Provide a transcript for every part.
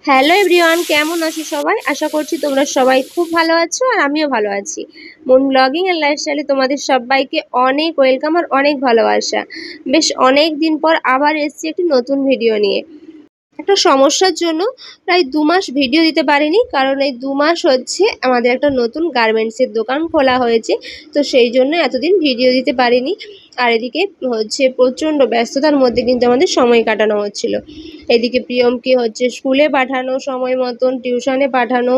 Hello everyone, কেমন আছো সবাই? আশা করছি তোমরা সবাই খুব ভালো আছো আর আমিও ভালো আছি। মন ব্লগিং এন্ড লাইফস্টাইলে তোমাদের সবাইকে অনেক ওয়েলকাম আর অনেক ভালোবাসা। বেশ অনেক দিন পর আবার এসেছি একটি নতুন ভিডিও নিয়ে। একটা সমস্যার জন্য প্রায় 2 মাস ভিডিও দিতে পারিনি, কারণ এই 2 মাস হচ্ছে আমাদের একটা নতুন গার্মেন্টসের দোকান খোলা হয়েছে। তো সেই জন্য এতদিন ভিডিও দিতে পারিনি। আর এদিকে হচ্ছে প্রচণ্ড ব্যস্ততার মধ্যে কিন্তু আমাদের সময় কাটানো হচ্ছিল। এদিকে প্রিয়মকে হচ্ছে স্কুলে পাঠানো, সময় মতন টিউশনে পাঠানো,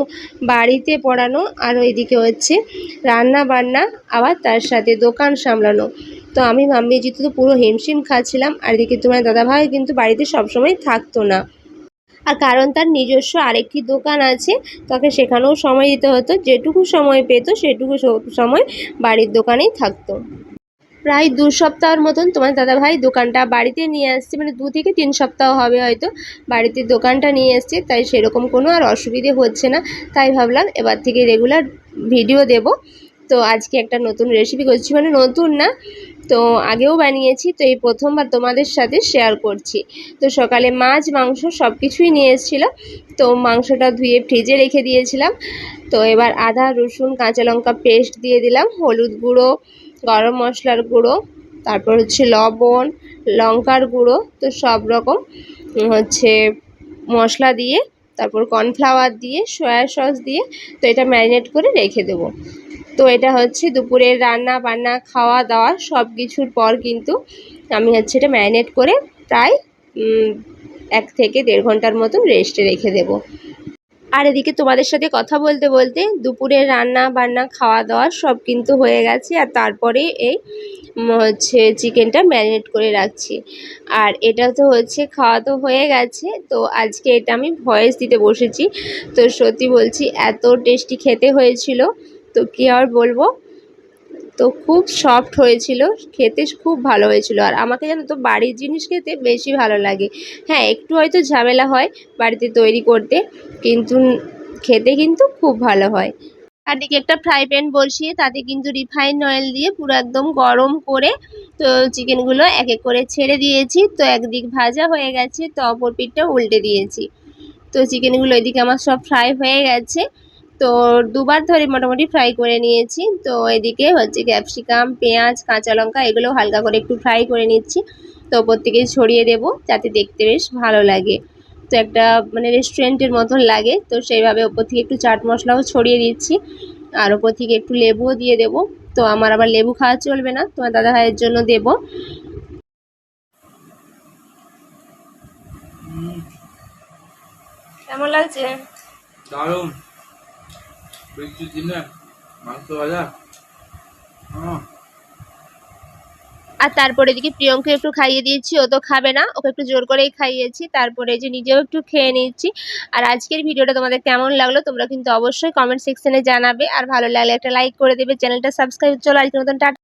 বাড়িতে পড়ানো, আর ওইদিকে হচ্ছে রান্না বান্না, আবার তার সাথে দোকান সামলানো। তো আমি মাম্মি জিতু তো পুরো হিমশিম খাচ্ছিলাম। আর এদিকে তোমার দাদাভাই কিন্তু বাড়িতে সবসময় থাকতো না, আর কারণ তার নিজস্ব আরেকটি দোকান আছে, তাকে সেখানেও সময় দিতে হতো। যেটুকু সময় পেত সেটুকু সময় বাড়ির দোকানেই থাকতো। প্রায় 2 সপ্তাহের মতন তোমার দাদাভাই দোকানটা বাড়িতে নিয়ে আসছে, মানে 2 থেকে 3 সপ্তাহ হবে হয়তো বাড়িতে দোকানটা নিয়ে এসছে। তাই সেরকম কোনো আর অসুবিধে হচ্ছে না। তাই ভাবলাম এবার থেকে রেগুলার ভিডিও দেব। তো আজকে একটা নতুন রেসিপি করছি, মানে নতুন না, তো আগেও বানিয়েছি, তো এই প্রথমবার তোমাদের সাথে শেয়ার করছি। তো সকালে মাছ মাংস সব কিছুই নিয়ে এসেছিলো। তো মাংসটা ধুয়ে ফ্রিজে রেখে দিয়েছিলাম। তো এবার আদা রসুন কাঁচা লঙ্কা পেস্ট দিয়ে দিলাম, হলুদ গুঁড়ো, গরম মশলার গুঁড়ো, তারপর হচ্ছে লবণ, লঙ্কার গুঁড়ো, তো সব রকম হচ্ছে মশলা দিয়ে, তারপর কর্নফ্লাওয়ার দিয়ে, সয়া সস দিয়ে, তো এটা ম্যারিনেট করে রেখে দেবো। তো এটা হচ্ছে দুপুরের রান্না বান্না খাওয়া দাওয়া সব কিছুর পর কিন্তু আমি হচ্ছে এটা ম্যারিনেট করে প্রায় 1 থেকে 1.5 ঘন্টার মতন রেস্টে রেখে দেবো। আর এদিকে তোমাদের সাথে কথা বলতে বলতে দুপুরের রান্না বান্না খাওয়া দাওয়া সব কিন্তু হয়ে গেছে। আর তারপরে এই হচ্ছে চিকেনটা ম্যারিনেট করে রাখছি। আর এটা তো হচ্ছে খাওয়া তো হয়ে গেছে, তো আজকে এটা আমি ভয়েস দিতে বসেছি। তো সত্যি বলছি এত টেস্টি খেতে হয়েছিল, তো কী আর বলবো। তো খুব সফট হয়েছিল, খেতে খুব ভালো হয়েছিল। আর আমাকে জানো তো বাড়ির জিনিস খেতে বেশি ভালো লাগে। হ্যাঁ, একটু হয়তো ঝামেলা হয় বাড়িতে তৈরি করতে, কিন্তু খেতে কিন্তু খুব ভালো হয়। আর দিকে একটা ফ্রাই প্যান বসিয়ে তাতে কিন্তু রিফাইন অয়েল দিয়ে পুরো একদম গরম করে, তো চিকেনগুলো এক এক করে ছেড়ে দিয়েছি। তো একদিক ভাজা হয়ে গেছে, তো অপর পিঠটা উল্টে দিয়েছি। তো চিকেনগুলো এদিকে আমার সব ফ্রাই হয়ে গেছে। তো 2 বার ধরে মোটামুটি ফ্রাই করে নিয়েছি। তো এদিকে হচ্ছে ক্যাপসিকাম, পেঁয়াজ, কাঁচা লঙ্কা এগুলো হালকা করে একটু ফ্রাই করে নিচ্ছি। তো ওপর থেকে ছড়িয়ে দেবো যাতে দেখতে বেশ ভালো লাগে। তো একটা মানে রেস্টুরেন্টের মতন লাগে, তো সেইভাবে ওপর থেকে একটু চাট মশলাও ছড়িয়ে দিচ্ছি। আর ওপর থেকে একটু লেবুও দিয়ে দেবো। তো আমার আবার লেবু খাওয়া চলবে না, তোমার দাদা ভাইয়ের জন্য দেবো। কেমন লাগছে? দারুণ। বৃষ্টির দিনে মাংস ভাজা। আর তারপরে এদিকে প্রিয়মকে একটু খাইয়ে দিয়েছি, ও তো খাবে না, ওকে একটু জোর করেই খাইয়েছি। তারপরে যে নিজেও একটু খেয়ে নিচ্ছি। আর আজকের ভিডিওটা তোমাদের কেমন লাগলো তোমরা কিন্তু অবশ্যই কমেন্ট সেকশনে জানাবে। আর ভালো লাগলে একটা লাইক করে দেবে, চ্যানেলটা সাবস্ক্রাইব। চলো আজকের মতন টাটা।